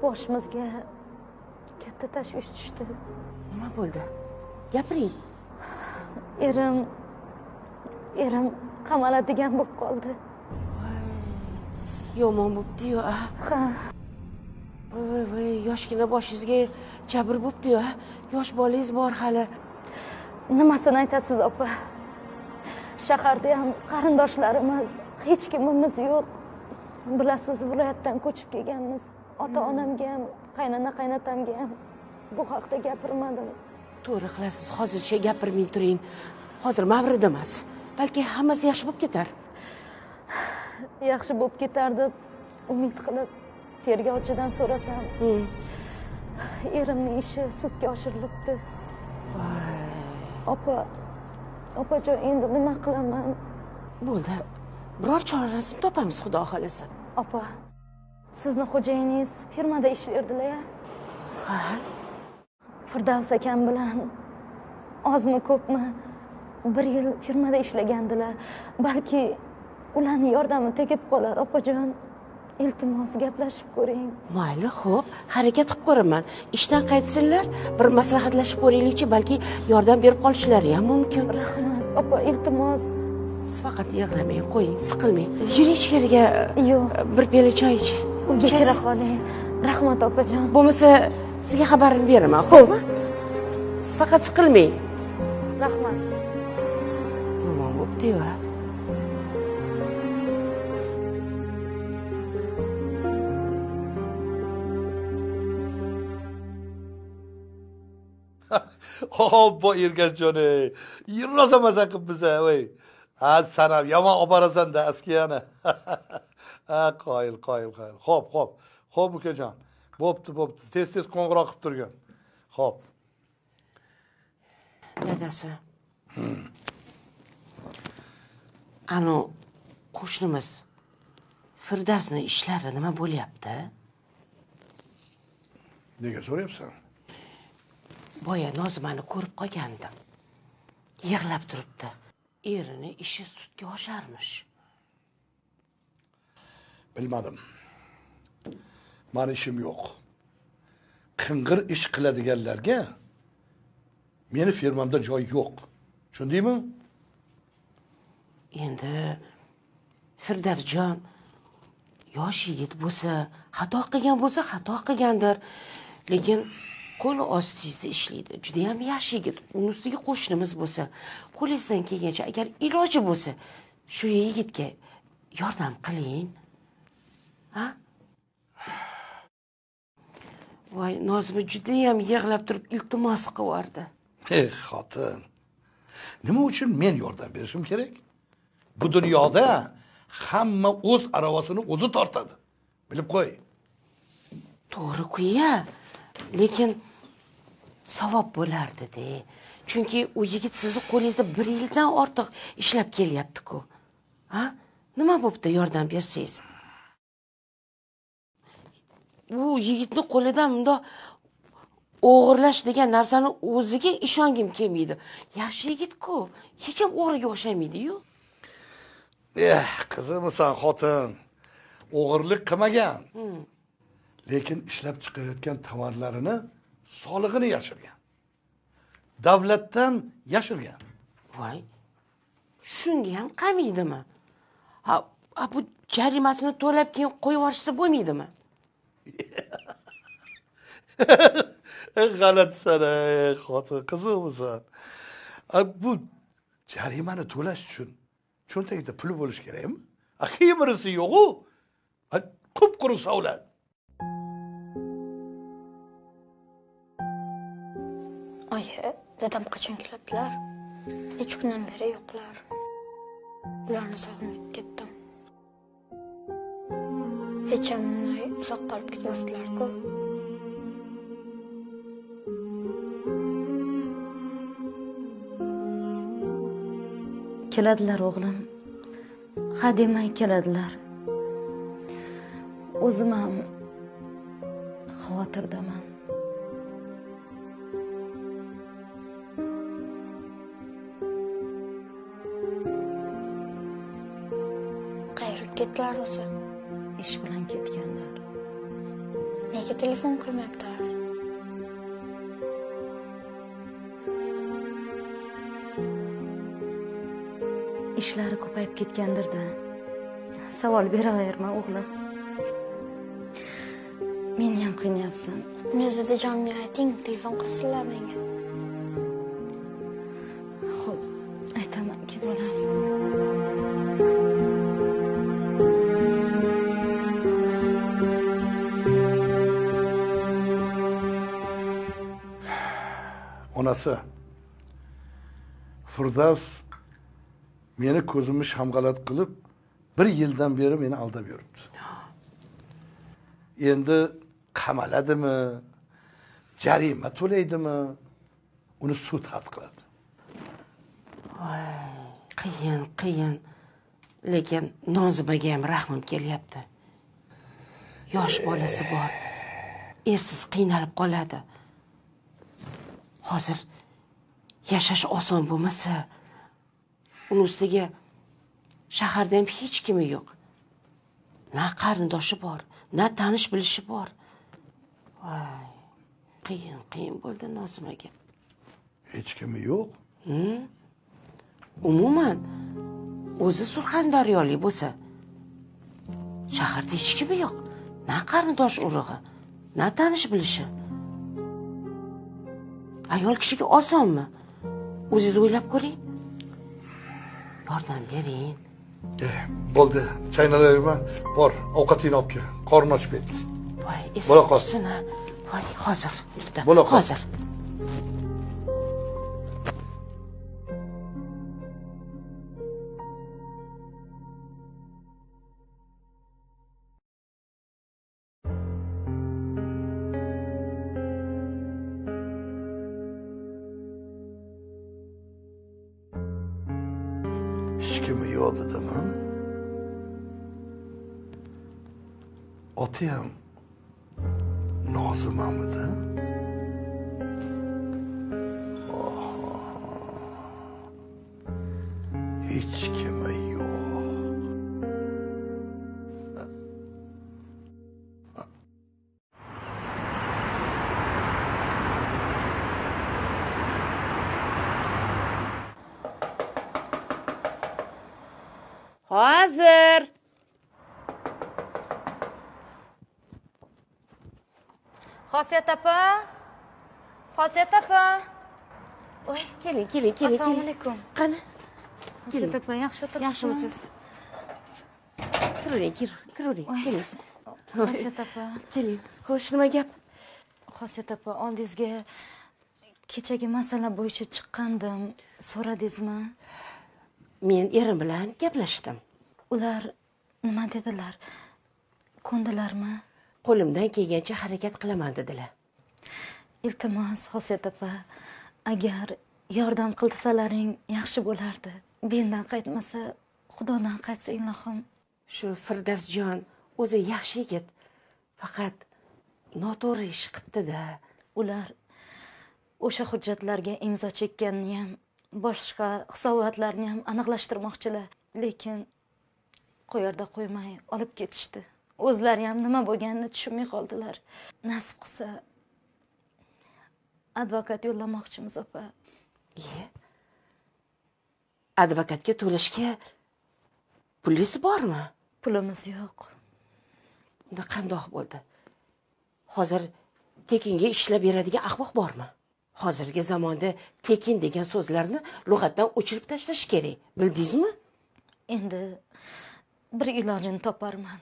boshimizga katta tashvish tushdi. Nima bo'ldi? Gapiring. Erim qamaladigan bo'lib qoldi. Yomon bo'pti-yu, a? Ha. Voy, yoshgina boshingizga jabr bo'pti-yu, a? Yosh bolangiz bor hali. Nimasini aytasiz, opa? Shaharda ham qarindoshlarimiz, hech kimimiz yo'q. Bilasiz, viloyatdan ko'chib kelganmiz. Ota-onamga ham, qaynona-qaynatamga ham bu haqda gapirmadim. To'g'ri qilasiz, hozircha gapirmay turing. Hozir mavrid emas. Balki hammasi yaxshi bo'lib ketar. Yaxshi bo'lib ketar deb umid qilib tergovchidan so'rasam, erimning ishi sudga oshirilibdi. Opajon, endi nima qilaman? Bo'ldi. Biror chorasini topamiz, xudo xolasa. Opa, sizni xo'jayiningiz firmada ishlardilar-ya? Ha? Firdavs akam bilan ozmi ko'pmi 1 yil firmada ishlagandilar. Balki ularning yordami tegib qolar, opajon. Iltimos gaplashib ko'ring. Mayli, xo'p, harakat qilib ko'raman. Ishdan qaytsinlar, bir maslahatlashib ko'raylikchi, balki yordam berib qolishlari ham mumkin. Rahmat, opa, iltimos. Siz faqat yig'lamang, qo'ying, siqilmang. Yuring ichkariga. Yo'q. Bir piyola choy ich. Uyga kira qoling. Rahmat, opajon. Bo'lmasa, sizga xabarini beraman, xo'pmi? Siz faqat siqilmang. Rahmat. Yomon bo'pti-yu, a? Hoppa Ergasjon, rosa maza qilibmiz, voy. Ha, sanam yomon olib borasan-da askiyani. Ha, qoyil. Xo'p, ukajon. Bo'pti. Tez qo'ng'iroq qilib turgan. Xo'p. Dadasi. Ano qo'shnimiz Firdavsning ishlari nima bo'lyapti? Nega so'rayapsan? Boya Nozimani ko'rib qolgandim. Yig'lab turibdi. Erini ishi sudga osharmish. Bilmadim. Mani ishim yo'q. Qing'ir ish qiladiganlarga meni firmamda joy yo'q. Tushundingmi? Endi Firdavsjon yosh yigit bo'lsa, xato qilgandir. Lekin qo'li ostingizda ishlaydi. Juda ham yaxshi yigit. Uning ustiga qo'shnimiz bo'lsa, qo'lingizdan kelgancha agar iloji bo'lsa, shu yigitga yordam qiling. Ha? Voy, Nozima juda ham yig'lab turib iltimos qilardi. Xotin. Nima uchun men yordam berishim kerak? Bu dunyoda hamma o'z aravasini o'zi tortadi. Bilib qo'y. To'g'ri-ku-ya. Lekin savob bo'lardi-da. Chunki u yigit sizni qo'lingizda 1 yildan ortiq ishlab kelyapti-ku. Ha? Nima bo'pti yordam bersangiz? U yigitning qo'lidan bunda o'g'irlash degan narsani o'ziga ishongim kelmaydi. Yaxshi yigit-ku, hech ham o'g'riga o'xshamaydi-yu. Qizimisan xotin. O'g'irlik qilmagan. Lekin ishlab chiqarayotgan tovarlarini solig'ini yashirgan. Davlatdan yashirgan. Voy. Shunga ham qamaydimi? Ha, bu jarimasini to'lab keyin qo'yib yuborishsa bo'lmaydimi? G'alatisan, xotin, qiziqmisan. Bu jarimani to'lash uchun cho'ntagida pul bo'lish kerakmi? Himrisi yo'q-ku. Qup-quruq savlat. Oyi, dadam qachon keladilar? Necha kundan beri yo'qlar. Ularni sog'inib ketdim. Hech ham uzoq qolib ketmasdilar-ku. Keladilar o'g'lim. Ha demay keladilar. O'zim ham xavotirdaman. Qayerga ketdilar o'zi? Ish bilan ketganlar. Nega nega telefon qilmayaptilar? Ishlari ko'payib ketgandir-da. Savol beraverma, o'g'lim. Meni ham qiynayapsan. Nezidajonga ayting, telefon qilsinlar menga. Xo'p, aytamanki, bolam. Onasi, Firdavs meni ko'zimni shamg'alat qilib, 1 yildan beri meni aldab yuribdi. Endi qamaladimi, jarima to'laydimi, uni sud hal qiladi. Qiyin. Lekin Nozimaga ham rahmim kelyapti. Yosh bolasi bor. Ersiz qiynalib qoladi. Hozir yashash oson bo'lmasa, uni ustiga shaharda ham hech kimi yo'q. Na qarindoshi bor, na tanish bilishi bor. Voy, qiyin bo'ldi Nozimaga. Hech kimi yo'q. Umuman o'zi Surxondaryolik bo'lsa, shaharda hech kimi yo'q. Na qarindosh urug'i, na tanish bilishi. Ayol kishiga osonmi? O'zingiz o'ylab ko'ring. Yordam bering. Bo'ldi, chaynalayman. Bor, ovqatingni olib kel. Qorni ochib ketdi. Voy, Bo'la qol. esim Voy, hozir. Bitta. Bo'la qol. Hozir. Hech kimi yo'q dedimi? Oti ham Nozimamidi? Hech kimi yo'q. Hozir. Xosiyat opa. Xosiyat opa. Voy, Keling. assalomu alaykum. Qani? Xosiyat opa, yaxshi o'tiribsizmi? Yaxshimisiz? Kiravering, keling. Xosiyat opa. Keling. Xo'sh, nima gap? Xosiyat opa, oldingizga kechagi masala bo'yicha chiqqandim. So'radingizmi? Men erim bilan gaplashdim. Ular nima dedilar? Ko'ndilarmi? Qo'limdan kelgancha harakat qilaman dedilar. Iltimos, Xosiyat opa, agar yordam qilsalaring yaxshi bo'lardi. Mendan qaytmasa, Xudodan qaytsa ilohim. Shu Firdavsjon o'zi yaxshi yigit. Faqat noto'g'ri ish qilibdi-da. Ular o'sha hujjatlarga imzo chekkanini ham, boshqa hisobotlarni ham aniqlashtirmoqchilar. Lekin qo'yarda qo'ymay olib ketishdi. O'zlari ham nima bo'lganini tushunmay qoldilar. Nasib qilsa advokat yo'llamoqchimiz opa. Advokatga to'lashga pulingiz bormi? Pulimiz yo'q. Unda qandoq bo'ldi? Hozir tekinga ishlab beradigan ahmoq bormi? Hozirgi zamonda tekin degan so'zlarni lug'atdan o'chirib tashlash kerak. Bildingizmi? Endi bir ilojini toparman.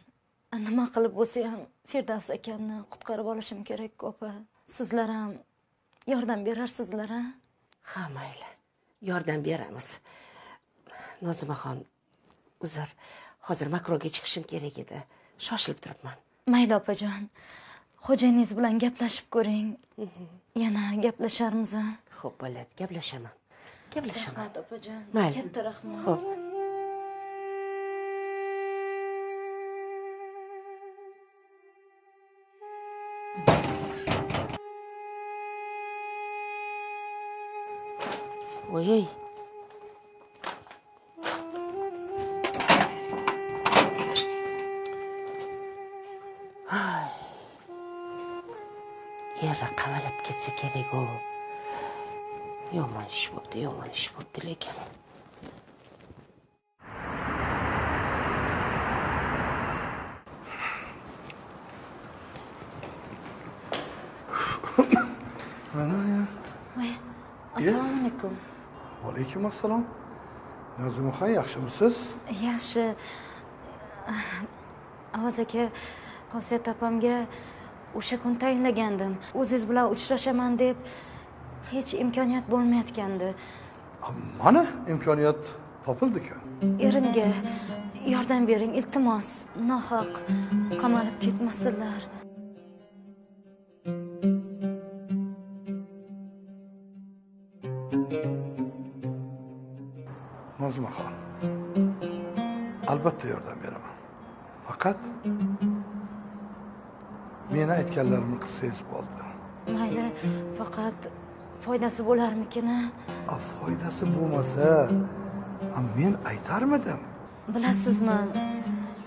Nima qilib bo'lsa ham Firdavs akamni qutqarib olishim kerak, opa. Sizlar ham yordam berarsizlar, ha? Ha, mayli. Yordam beramiz. Nozimaxon, uzr. Hozir makroga chiqishim kerak edi. Shoshilib turibman. Mayli opajon. Xo'jayiningiz bilan gaplashib ko'ring. Yana gaplasharmiz, ha? Xo'p, bo'ladi, gaplashaman. Rahmat opajon. Mayli. Katta rahmat. Xo'p. Voy. eri qamalab ketsa kerak-ku. Yomon ish bo'pti lekin. voy assalomu alaykum. Alaykum assalom. Nazimaxon, yaxshimisiz? Yaxshi. Avaz aka, Xosiyat opamga o'sha kun tayinlagandim. O'zingiz bilan uchrashaman deb hech imkoniyat bo'lmayotgandi. Mana imkoniyat topildi-ku. Erimga yordam bering, iltimos. Nohaq qamalib ketmasinlar. Nazimaxon, albatta yordam beraman. Faqat meni aytganlarimni qilsangiz bo'ldi. Mayli, faqat foydasi bo'larmikin? Foydasi bo'lmasa, men aytarmidim. Bilasizmi,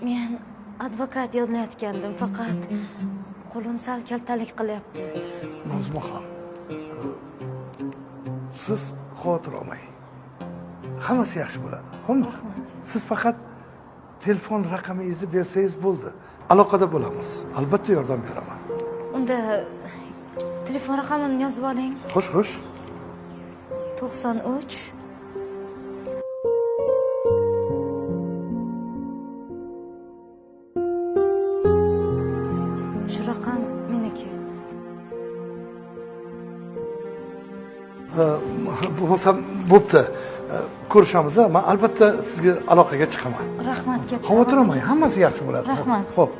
men advokat yozlayotgandim, faqat qo'lim sal kaltalik qilyapti. Nazimaxon, siz xavotir olmang. Hammasi yaxshi bo'ladi. Xo'pmi? Siz faqat telefon raqamingizni bersangiz bo'ldi. Aloqada bo'lamiz. Albatta yordam beraman. Unda telefon raqamimni yozib oling. Xo'sh. 93 shu raqam meniki. Bo'lmasa bo'pti. Ko'rishamiz. Men albatta sizga aloqaga chiqaman. Rahmat katta. Xavotir olmang, hammasi yaxshi bo'ladi. Rahmat. Xo'p.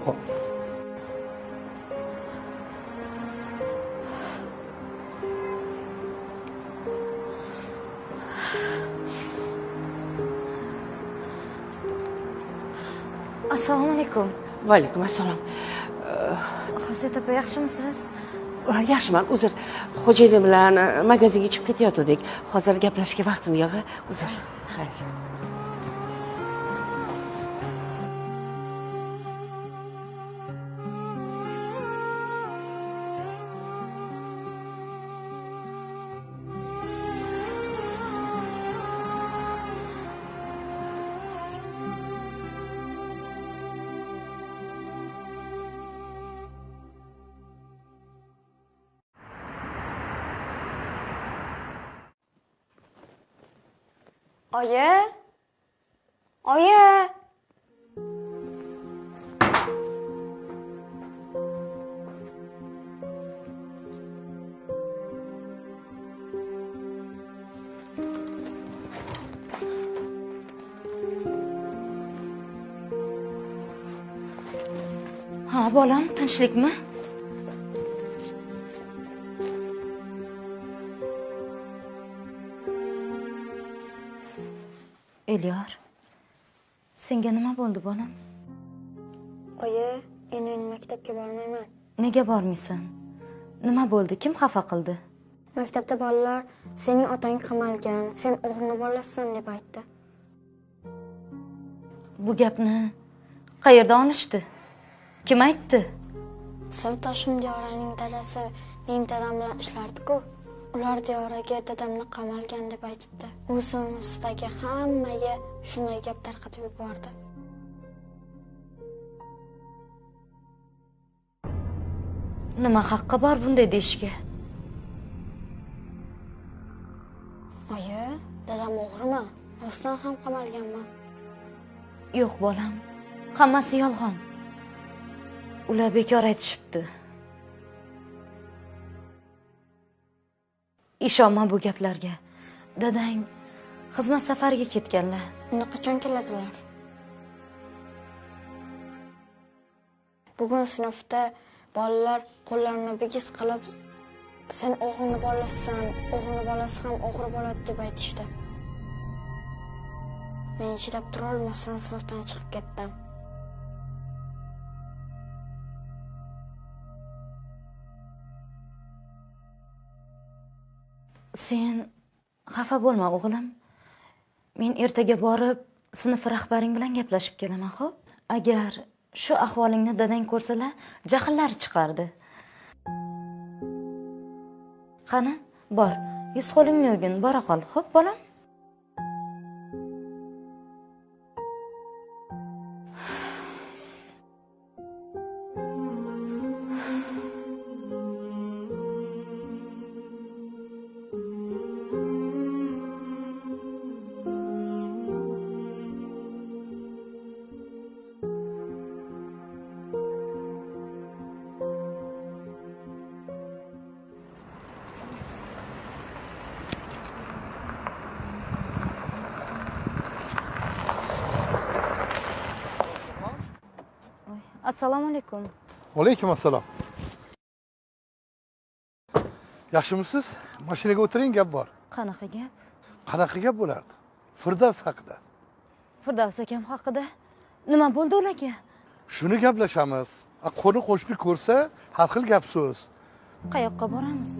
Assalomu alaykum. Va alaykum assalom. Xosiyat opa, yaxshimisiz? Yaxshiman, uzr. Xo'jayinim bilan magazinga chiqib ketayotgandik. Hozir gaplashishga vaqtim yo'q. Uzr. Xayr. Oyi? Oyi? Ha, bolam, tinchlikmi? Elyor, senga nima bo'ldi, bolam? Oyi, endi men maktabga bormayman. Nega bormaysan? Nima bo'ldi? Kim xafa qildi? Maktabda bolalar sening otang qamalgan, sen o'g'lini bolasisan deb aytdi. Bu gapni qayerdan olishdi? Kim aytdi? Sinfdoshim Diyoraning dadasi mening dadam bilan ishlardi-ku. Ular Diyoraga dadamni qamalgan deb aytibdi. U sinfdagi hammaga shunday gap tarqatib yubordi. Nima haqqi bor bunday deyishga? Oyi, dadam o'g'rimi? Rostdan ham qamalganmi? Yo'q, bolam. Hammasi yolg'on. Ular bekor aytishibdi. Ishonma bu gaplarga. Dadang xizmat safariga ketganlar. Uni qachon keladilar? Bugun sinfda bolalar qo'llarini bigiz qilib, sen o'g'lini bolasisan, o'g'lini bolasi ham o'g'ri bo'ladi deb aytishdi. Men chidab tura olmasdan sinfdan chiqib ketdim. Sen xafa bo'lma, o'g'lim. Men ertaga borib sinf rahbaring bilan gaplashib kelaman, xo'p? Agar shu ahvolingni dadang ko'rsalar, jahllari chiqardi. Qani, bor. Yuz qo'lingni yuvgin, bora qol. Xo'p, bolam. Assalomu alaykum. Alaykum assalom. Yaxshimisiz? Mashinaga o'tiring, gap bor. Qanaqa gap? Qanaqa gap bo'lardi? Firdavs haqida. Firdavs akam haqida. Nima bo'ldi ularga? Shuni gaplashamiz. Qo'ni qo'shni ko'rsa, har xil gap so'z. Qayoqqa boramiz?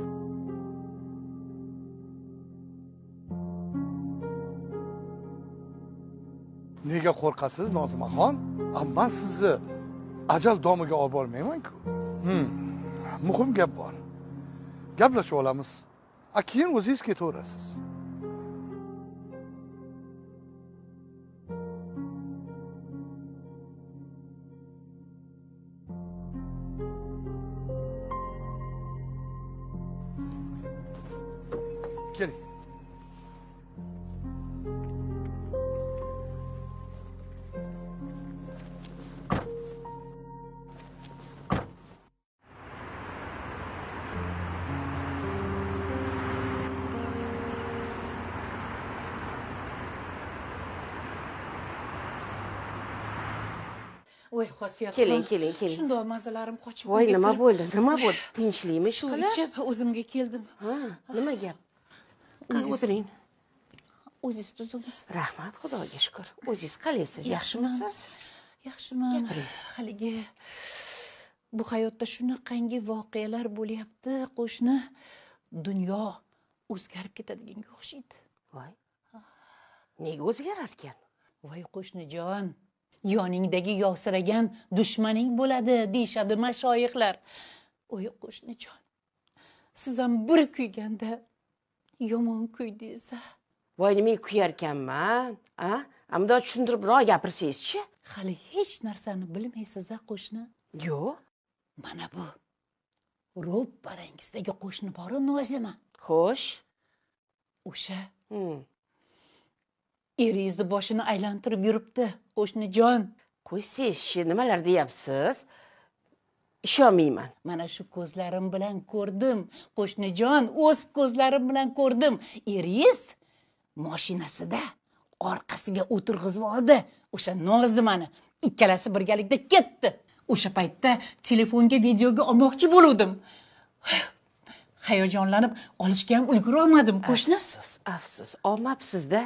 Nega qo'rqasiz, Nozimaxon? Men sizni ajal domiga olib bormayman-ku. Muhim gap bor. Gaplashib olamiz. Keyin o'zingiz ketaverasiz. Keling. Voy xosiyat. Keling. Shundoq mazalarim qochib Voy, nima bo'ldi? Nima bo'ldi? Tinchlikmi Suv ishqilib? ichib o'zimga keldim. Ha, nima gap? O'tiring. O'zingiz tuzimsiz. Rahmat, Xudoga shukr. O'zingiz qalaysiz? Yaxshimisiz? Yaxshiman. Haligi bu hayotda shunaqangi voqealar bo'lyapti, qo'shni. Dunyo o'zgarib ketadiganga o'xshaydi. Voy. Nega o'zgarar ekan? Voy qo'shnijon, yoningdagi yovsiragan dushmaning bo'ladi deyshadi mashoyixlar. Voy qo'shnijon, siz ham bir kuyganda yomon kuydingiz. Voy, nima kuyarkanman? Ammo tushuntiribroq gapirsangiz-chi? Hali hech narsani bilmaysiz qo'shni. Yo'q. Mana bu ro'pparangizdagi qo'shni bor Nozima. Xo'sh. O'sha eringizni boshini aylantirib yuribdi, qo'shnijon. Qo'ysiz-chi, nimalar deyapsiz? Ishonmayman. Mana shu ko'zlarim bilan ko'rdim, qo'shnijon, o'z ko'zlarim bilan ko'rdim. Eringiz mashinasida orqasiga o'tirg'izib oldi o'sha Nozimani. Ikkalasi birgalikda ketdi. O'sha paytda telefonga videoga olmoqchi bo'ldim. Hayajonlanib olishga ham ulgura olmadim, qo'shni. Afsus, olmabsiz-da,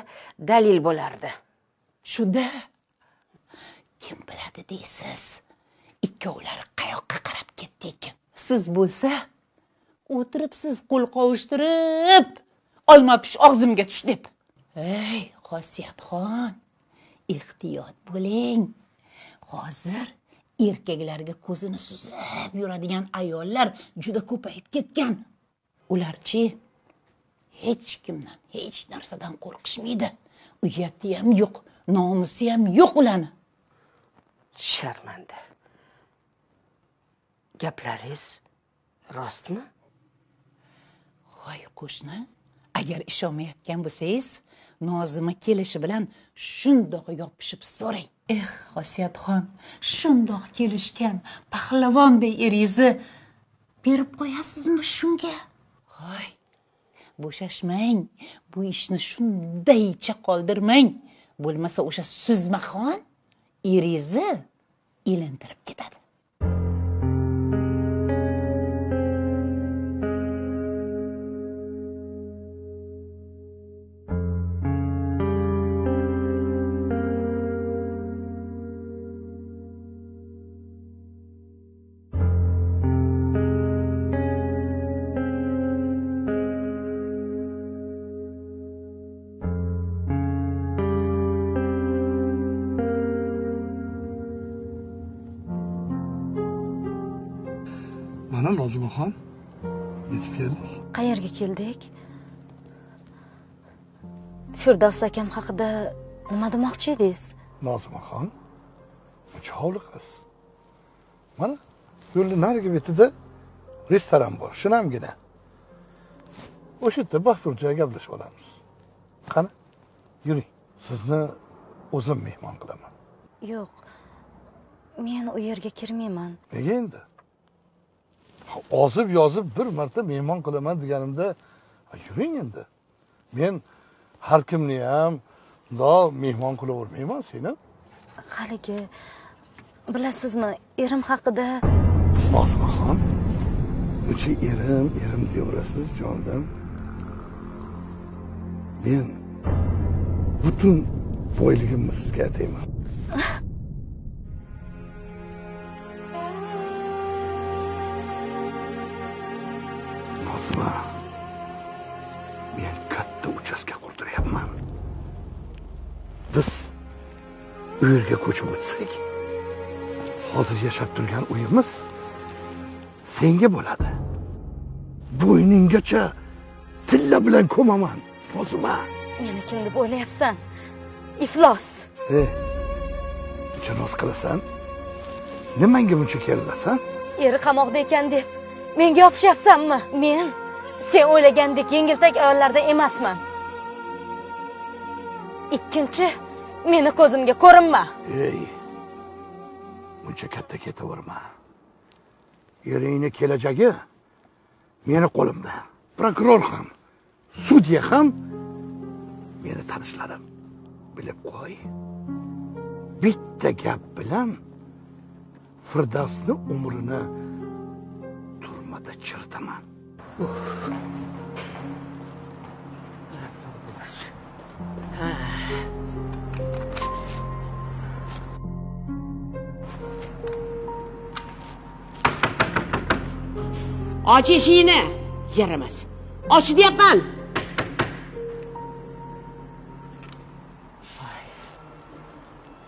dalil bo'lardi. Shuda kim biladi deysiz? Ikkovlari qayoqqa qarab ketdi ekan? Siz bo'lsa o'tiribsiz qo'l qovushtirib, olma pish og'zimga tush deb. Ey, xosiyatxon, ehtiyot bo'ling. Hozir erkaklarga ko'zini suzib yuradigan ayollar juda ko'payib ketgan. Ularchi hech kimdan, hech narsadan qo'rqishmaydi. Uyati ham yo'q, nomusi ham yo'q ularni. Sharmanda. Gaplaringiz rostmi? Voy qo'shni, agar ishonmayotgan bo'lsangiz, Nozima kelishi bilan shundoq yopishib so'rang. Xosiyatxon, shundoq kelishgan pahlavonday eringizni berib qo'yasizmi shunga? Voy, bo'shashmang. Bu ishni shundaycha qoldirmang. Bo'lmasa o'sha Suzmaxon eringizni ilintirib ketadi. Mana Nozimaxon, Yetib keldik. Qayerga keldik? Firdavs akam haqida nima demoqchi edingiz? Nozimaxon, hovli qiz. Mana yo'lni narigi betida restoran bor, shinamgina. O'sha yerda baxtli joy gaplashib olamiz. Qani, yuring. Sizni o'zim mehmon qilaman. Yo'q. Men u yerga kirmayman. Nega endi? Ozib yozib bir marta mehmon qilaman deganimda, yuring endi. Men har kimni ham mehmon qilavermayman seni. Haligi bilasizmi, erim haqida Nozimaxon, o'sha erim deyaverasiz jondan. Men butun boyligimni sizga aytayman. Nozima, men katta uchastka qurdiryapman. Biz u yerga ko'chib o'tsak, hozir yashab turgan uyimiz senga bo'ladi. Bo'yninggacha tilla bilan ko'maman, Nozima. meni kim deb o'ylayapsan? Iflos. Buncha noz qilasan? Nimanga buncha kerilasan? Eri qamoqda ekan deb menga yopishyapsanmi? Men sen o'ylagandek yengiltak ayollardan emasman. Ikkinchi, meni ko'zimga ko'rinma. Buncha katta ketaverma. Eringni kelajagi meni qo'limda. Prokuror ham, sudya ham meni tanishlarim. Bilib qo'y. Bitta gap bilan Firdavsni umrini turmada chiritaman. Och eshigini. Yaramas. Och deyapman.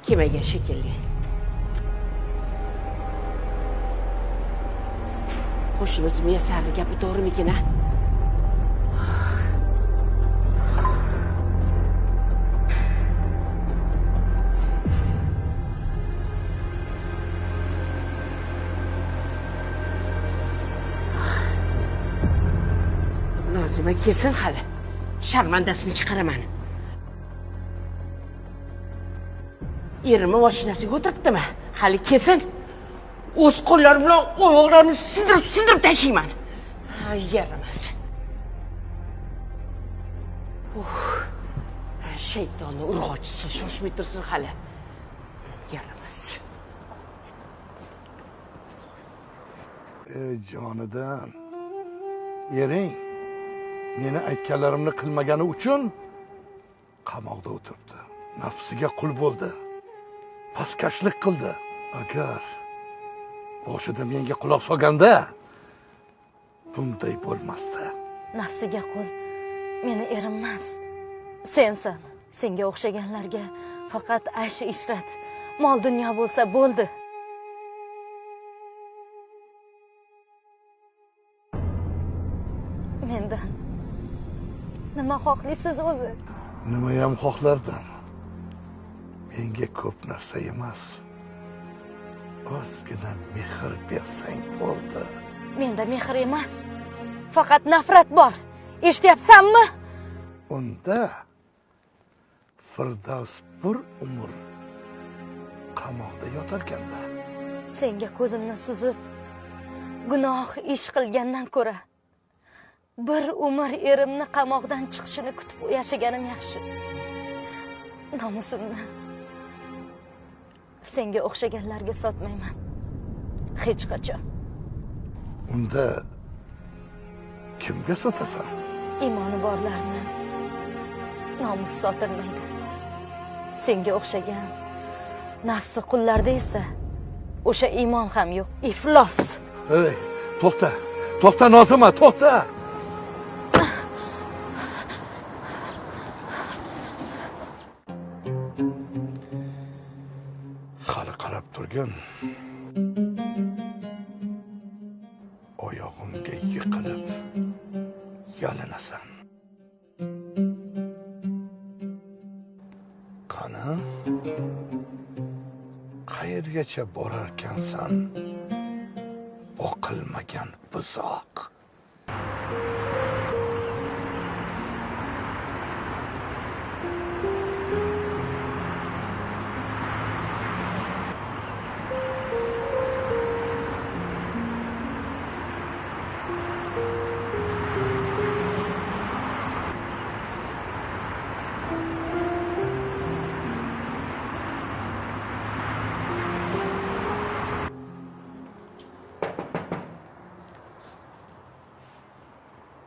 Kemaga shekilli. Qo'shnimiz Miyasarni gapi to'g'rimikin, ha? Nozima kelsin hali. Sharmandasini chiqaraman. Erimni mashinasiga o'tiribdimi? Hali kelsin. O'z qo'llarim bilan oyoqlarini sindirib tashlayman. Yaramas. Shaytonni urg'ochisi shoshmay tursin hali. Yaramas. Jonidan. Ering meni aytganlarimni qilmagani uchun qamoqda o'tiribdi. Nafsiga qul bo'ldi. Pastkashlik qildi. Agar boshida menga quloq solganda bunday bo'lmasdi. Nafsiga qul meni erim emas, sensan. Senga o'xshaganlarga faqat aysh ishrat, mol dunyo bo'lsa bo'ldi. Mendan nima xohlaysiz o'zi? Nima ham xohlardim. Menga ko'p narsa emas, ozgina mehr bersang bo'ldi. Menda mehr emas, faqat nafrat bor. Eshityapsanmi? Unda Firdavs bir umr qamoqda yotarkanda. Senga ko'zimni suzib, gunoh ish qilgandan ko'ra bir umr erimni qamoqdan chiqishini kutib yashaganim yaxshi. Nomusimni senga o'xshaganlarga sotmayman. Hech qachon. Unda kimga sotasan? Iymoni borlarni nomus sotilmaydi. Senga o'xshagan nafsi qullarda esa o'sha iymon ham yo'q. Iflos. Hey, to'xta. To'xta Nozima, to'xta. Hali qarab turgin. Oyog'imga yiqilib yalinasan. Qani, qayergacha borarkansan? Boqilmagan buzoq.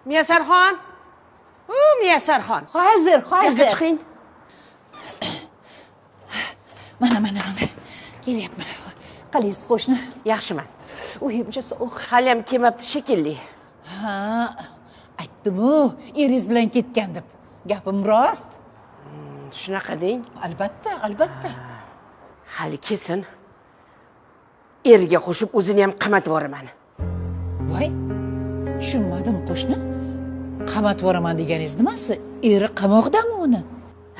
Muyassarxon. Muyassarxon. Hozir, hozir. Chiqing. Mana. Kelyapman. Qalaysiz qo'shni? Yaxshiman. Uyimcha sovuq. Hali ham kelmabdi shekilli. Ha, aytdim-ku, eringiz bilan ketgan deb. Gapim rost? Shunaqa deng. Albatta. Hali kelsin. Eriga qo'shib o'zini ham qamatib yuboraman. Voy, tushunmadim qo'shni. Qamatib yuboraman deganingiz nimasi? Eri qamoqdami uni?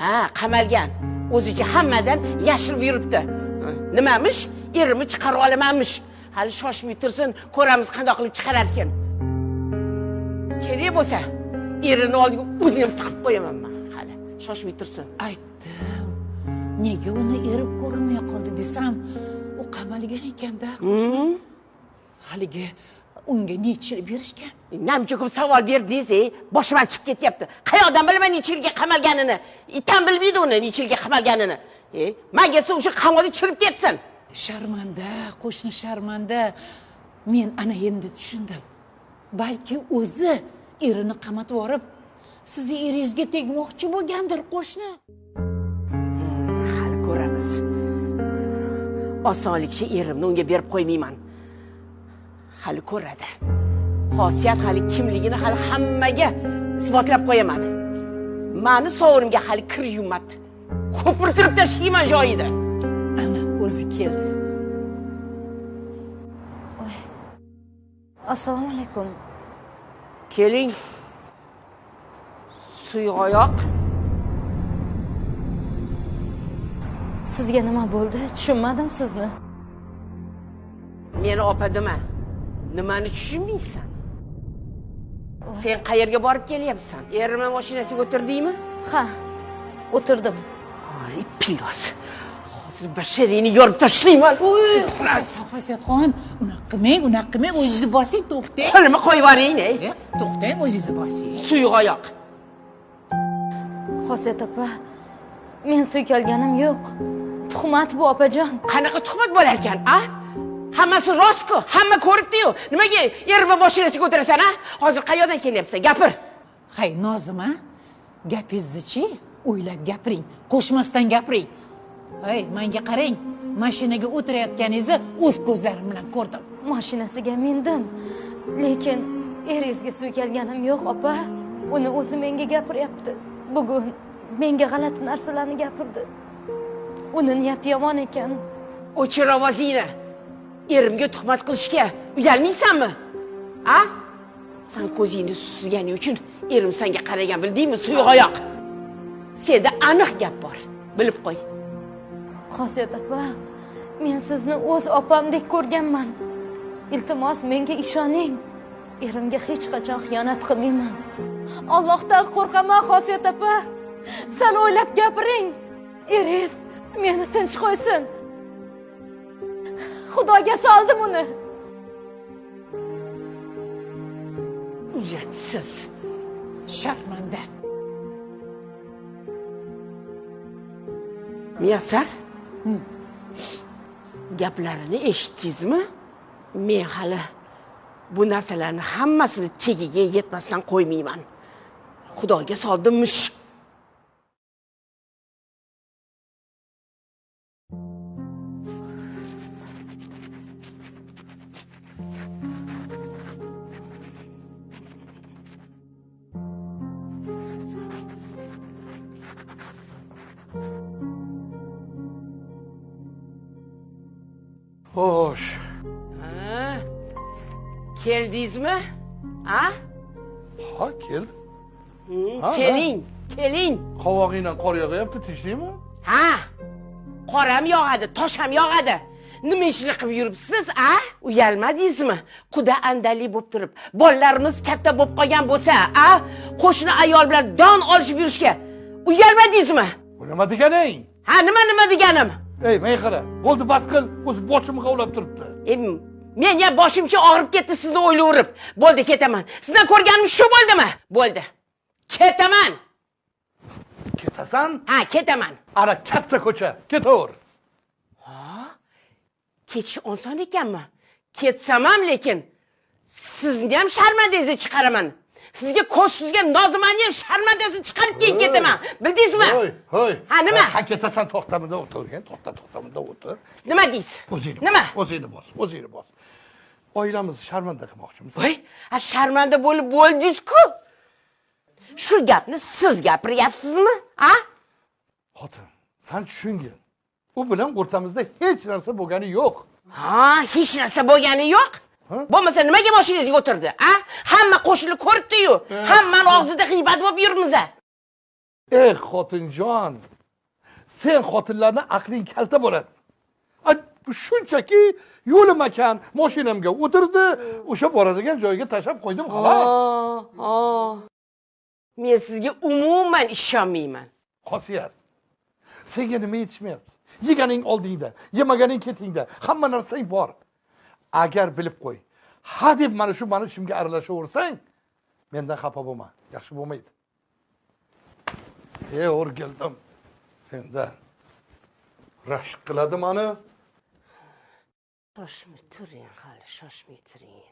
Ha, qamalgan. O'zicha hammadan yashirib yuribdi. Nimamish? Erimni chiqarib olamanmish. Hali shoshmay tursin, ko'ramiz qanday qilib chiqarar ekan. Kerak bo'lsa, erini oldiga o'zini ham tiqib qo'yaman men. Hali shoshmay tursin. Aytdim. Nega uni eri ko'rinmay qoldi desam, u qamalgan ekanda. Haligi unga necha yil berishgan? Namcha ko'p savol berdingiz, boshim achib ketyapti. Qayoqdan bilaman necha yilga qamalganini? Itam bilmaydi uni necha yilga qamalganini. Menga o'sha qamoqda chirib ketsin. Sharmanda, qo'shni sharmanda. Men ana endi tushundim. Balki o'zi erini qamatib yuborib, sizni eringizga tegmoqchi bo'lgandir, qo'shni. Hali ko'ramiz. Osonlikcha erimni unga berib qo'ymayman. Hali ko'radi. Xosiyat hali kimligini hali hammaga isbotlab qo'yaman. Meni sovrimga hali kir yumabdi. Ko'pirtirib tashlayman joyida. Ana o'zi keldi. Assalomu alaykum. Keling. Suyuqoyoq. Sizga nima bo'ldi? Tushunmadim sizni. Meni opa dema. Nimani tushunmaysan? Sen qayerga borib kelyapsan? Erimni mashinasiga o'tirdingmi? Ha, o'tirdim. Ay, pilos. Hozir basharingni yorib tashlayman. Xosiyatxon, unaqa qilmang, o'zingizni bosing, to'xtang. Qo'limni qo'yib yuboring, To'xtang, o'zingizni bosing. Suyuqoyoq. Xosiyat opa, men suykalganim yo'q. Tuhmat bu opajon. Qanaqa tuhmat bo'lar ekan, a? Hammasi rost-ku, hamma ko'ribdi-yu. Nimaga erimni mashinasiga o'tirasan, a? Hozir qayerdan kelyapsan? Gapir. Hay, Nozima, gapingizni-chi, o'ylab gapiring, qo'shmasdan gapiring. Hay, menga qarang. Mashinaga o'tirayotganingizni o'z ko'zlarim bilan ko'rdim. Mashinasiga mindim. Lekin eringizga suykalganim yo'q, opa. Uni o'zi menga gapiryapti. Bugun menga g'alati narsalarni gapirdi. Uni niyati yomon ekan. O'chir ovozingni. Erimga tuhmat qilishga uyalmaysanmi? A? Sen ko'zingni suzganing uchun erim senga qaragan, bildingmi, suyuqoyoq? Senda aniq gap bor. Bilib qo'y. Xosiyat opa, men sizni o'z opamdek ko'rganman. Iltimos menga ishoning. Erimga hech qachon xiyonat qilmayman. Allohdan qo'rqaman, Xosiyat opa. Sal o'ylab gapiring. Eringiz meni tinch qo'ysin. Xudoga soldim uni. Uyatsiz. Sharmanda. Muyassar? Gaplarini eshitdingizmi? Men hali bu narsalarni hammasini tegiga yetmasdan qo'ymayman. Xudoga soldimmish. Xo'sh. Keldingizmi? Ha? Ha, keldi. Ha, keling. Qovog'ingdan qor yog'yapti, tinchlikmi? Ha, qor ham yog'adi, tosh ham yog'adi. Nima ishni qilib yuribsiz, a? Uyalmadingizmi? Quda andali bo'lib turib, bolalarimiz katta bo'lib qolgan bo'lsa, a? Qo'shni ayol bilan don olishib yurishga uyalmadingizmi? Bu nima deganing? Ha, nima deganim? Ey, men qara. Bo'ldi, bas qil. O'zi boshimni qavlab turibdi. Men ya boshimcha og'rib ketdi sizni o'ylayverib. Bo'ldi, ketaman. Sizdan ko'rganim shu bo'ldimi? Bo'ldi. Ketaman. Ketasan? Ha, ketaman. Ana katta ko'cha. Ketaver. Ketish oson ekanmi? Ketsam ham lekin sizni ham sharmandangizni chiqaraman. Sizga ko'z suzgan Nozimani ham sharmandangizni chiqarib keyin ketaman. Bildingizmi? Hoy. Ha, nima? Ha, ketasan, to'xtamida o'tirgan. To'xtamida o'tir. Nima deysiz? O'zingni. Nima? O'zingni bos. Oilamizni sharmanda qilmoqchimiz. Voy, sharmanda bo'lib bo'ldingiz-ku. Shu gapni siz gapiryapsizmi? A? Xotin, sen tushungin. U bilan o'rtamizda hech narsa bo'lgani yo'q. Ha, hech narsa bo'lgani yo'q. Bo'lmasa nimaga mashinangizga o'tirdi? A? Hamma qo'shni ko'ribdi-yu. Hammani og'zida g'iybat bo'lib yurmiz. Ey xotinjon, sen xotinlarni aqling kalta bo'ladi. Shunchaki yo'lim ekan, mashinamga o'tirdi, o'sha boradigan joyiga tashlab qo'ydim, xolos. Men sizga umuman ishonmayman. Xosiyat. Senga nima yetishmayapti? Yeganing oldingda, yemaganing ketingda, hamma narsang bor. Agar bilib qo'y, ha deb mana shu meni ishimga aralashaversang, mendan xafa bo'lma, yaxshi bo'lmaydi. O'rgildim. Sendan rashk qiladi meni. Shoshmay turing, hali shoshmay turing.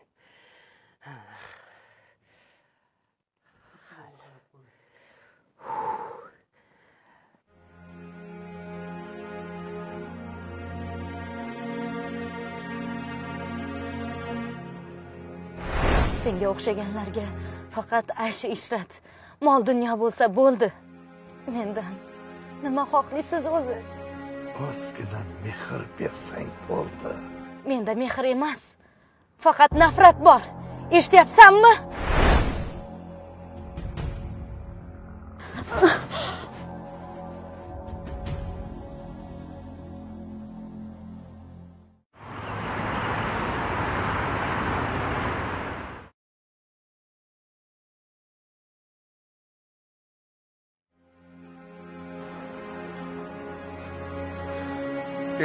Senga o'xshaganlarga faqat aysh ishrat, mol dunyo bo'lsa bo'ldi. Mendan nima xohlaysiz o'zi? Ozgina mehr bersang bo'ldi. Menda mehr emas, faqat nafrat bor. Eshityapsanmi?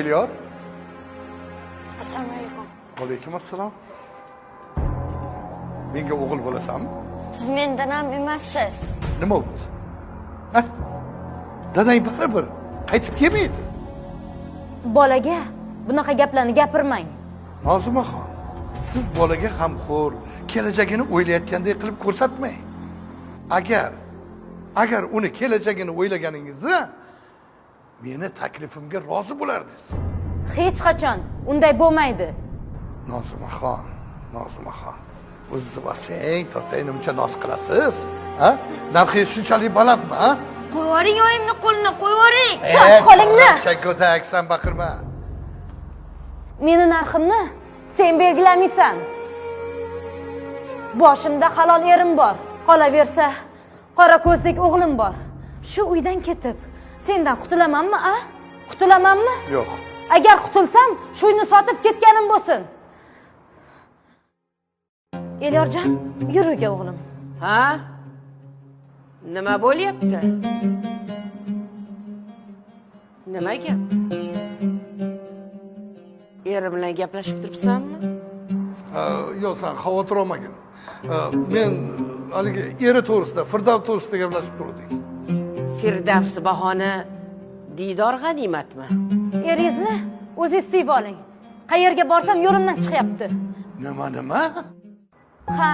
Elyor. Assalomu alaykum. Alaykum assalom. Menga o'g'il bo'lasanmi? Siz mendan ham emassiz. Nima bo'ldi? Ha? Dadang baribir qaytib kelmaydi. Bolaga bunaqa gaplarni gapirmang. Nozimaxon, siz bolaga g'amxo'r, kelajagini o'ylayotgandek qilib ko'rsatmang. Agar uni kelajagini o'ylaganingizda meni taklifimga rozi bo'lardingiz. Hech qachon unday bo'lmaydi. Nozimaxon. O'zingizni bosing, to'xtang, nimcha noz qilasiz? Ha? Narxingiz shunchalik balandmi, ha? Qo'yvoring oyimni qo'lini, qo'yvoring. Jon, qo'lingni. Go'daksan, baqirma. Meni narximni sen belgilamaysan. Boshimda halol erim bor. Qolaversa, qora ko'zdek o'g'lim bor. Shu uydan ketib, sendan qutulamanmi, a? Qutulamanmi? Yo'q. Agar qutulsam, shu uyni sotib ketganim bo'lsin. Elyorjon, yur uyga o'g'lim. Ha? Nima bo'lyapti? Nima gap? Eri bilan gaplashib turibsanmi? Yo'q, sen xavotir olmagin. Men haligi eri to'g'risida, Firdavs to'g'risida gaplashib turdik. Firdavs bahona diydor g'animatmi? Eringizni o'zingiz sevib oling. Qayerga borsam yo'limdan chiqyapti. Nima? Ha,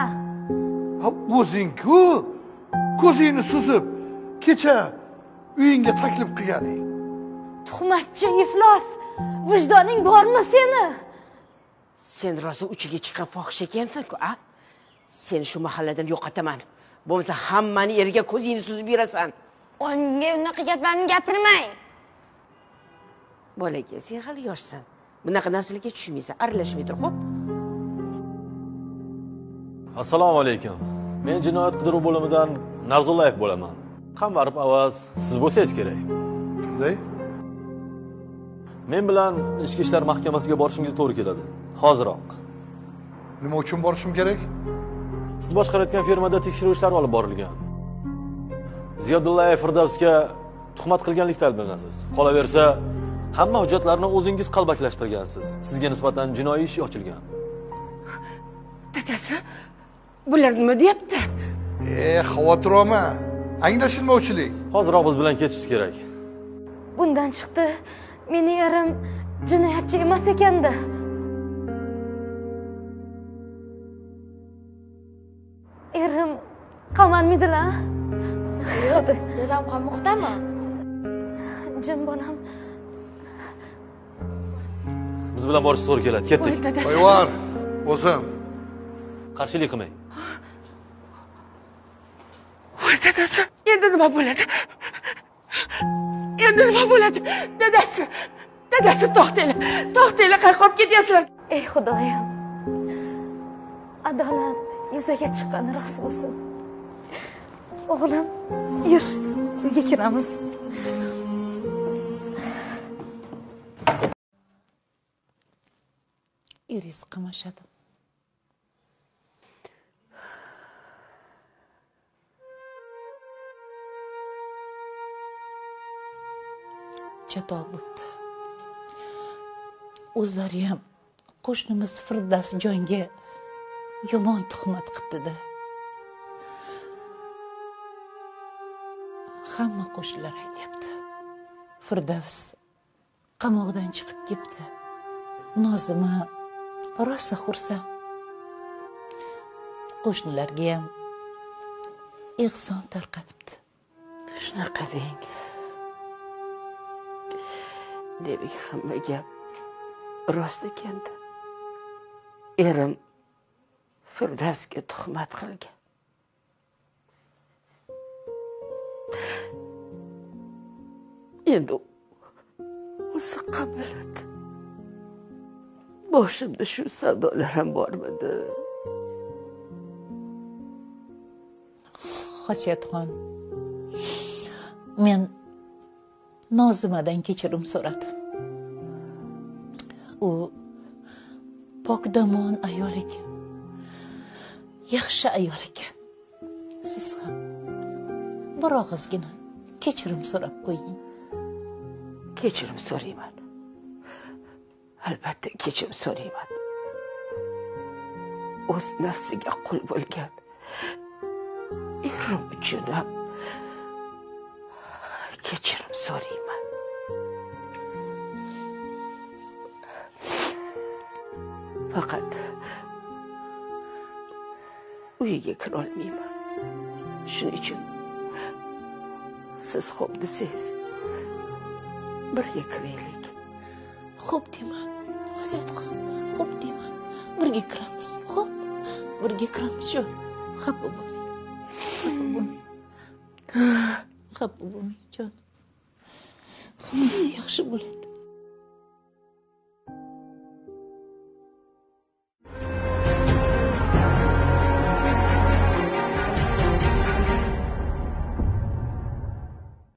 O'zing-ku ko'zingni suzib kecha uyingga taklif qilganing. tuhmatchi, iflos. Vijdoning bormi seni? Sen rosa uchiga chiqqan fohish ekansan-ku, a? Seni shu mahalladan yo'qotaman. Bo'lmasa hammani eriga ko'zingni suzib yurasan. Oyimga unaqa gaplarni gapirmang. Bolaga, sen hali yoshsan. Bunaqa narsalarga tushmaysan. Aralashmay tur, xo'p? Assalomu alaykum. Men jinoyat qidiruv bo'limidan Narzullayev bo'laman. Qamarib avaz siz bo'lsangiz kerak. Shunday? Men bilan Ichki ishlar mahkamasiga borishingiz to'g'ri keladi. Hoziroq. Nima uchun borishim kerak? Siz boshqarayotgan firmada tekshiruv ishlari olib borilgan. Ziyodullayev Firdavsga tuhmat qilganlikda ayblanasiz. Qolaversa, hamma hujjatlarni o'zingiz qalbakilashtirgansiz. Sizga nisbatan jinoiy ish ochilgan. Dadasi, bular nima deyapti? Xavotir olma. Anglashilmovchilik. Hoziroq biz bilan ketishingiz kerak. Bundan chiqdi, meni erim jinoyatchi emas ekanda. Erim qamalmidilar. Dadam qamoqdami? Jim bolam. Biz bilan borish to'g'ri keladi. Ketdik. Qo'yvar, o'zim. Qarshilik qilmang. Voy dadasi, endi nima bo'ladi? Endi nima bo'ladi? Dadasi, to'xtanglar, qayerga olib ketyapsizlar? Ey Xudoyim. Adolat yuzaga chiqqani rost bo'lsin. O'g'lim, yur, uyga kiramiz. Iris qamashadi. Chatoq bo'pti. O'zlari ham qo'shnimiz Firdavsjonga yomon tuhmat qildi-da. Hamma qo'shnilar aytyapti. Firdavs qamoqdan chiqib ketdi. Nozima rosa xursand. Qo'shnilarga ham ehson tarqatibdi. Shunaqa deng. Demak, hamma gap rost ekanda. Erim Firdavsga tuhmat qilgan. Endi o'zi qamaladi. Boshimda shu savdolar ham bormidi. Xosiyatxon, men Nozimadan kechirim so'radim. U pokdomon ayol ekan. Yaxshi ayol ekan. Siz ham bir og'izgina kechirim so'rab qo'ying. Kechirim so'rayman. Albatta kechirim so'rayman. O'z nafsiga qul bo'lgan erim uchun ham kechirim so'rayman. Faqat uyiga kira olmayman. Shuning uchun siz xo'p desangiz birga kiraylik. Xo'p deyman. Xosiyatxon, xo'p deyman. Birga kiramiz. Xo'p, birga kiramiz shu. Xafa bo'lmang. Xafa bo'lmang, jon. Hammasi yaxshi bo'ladi.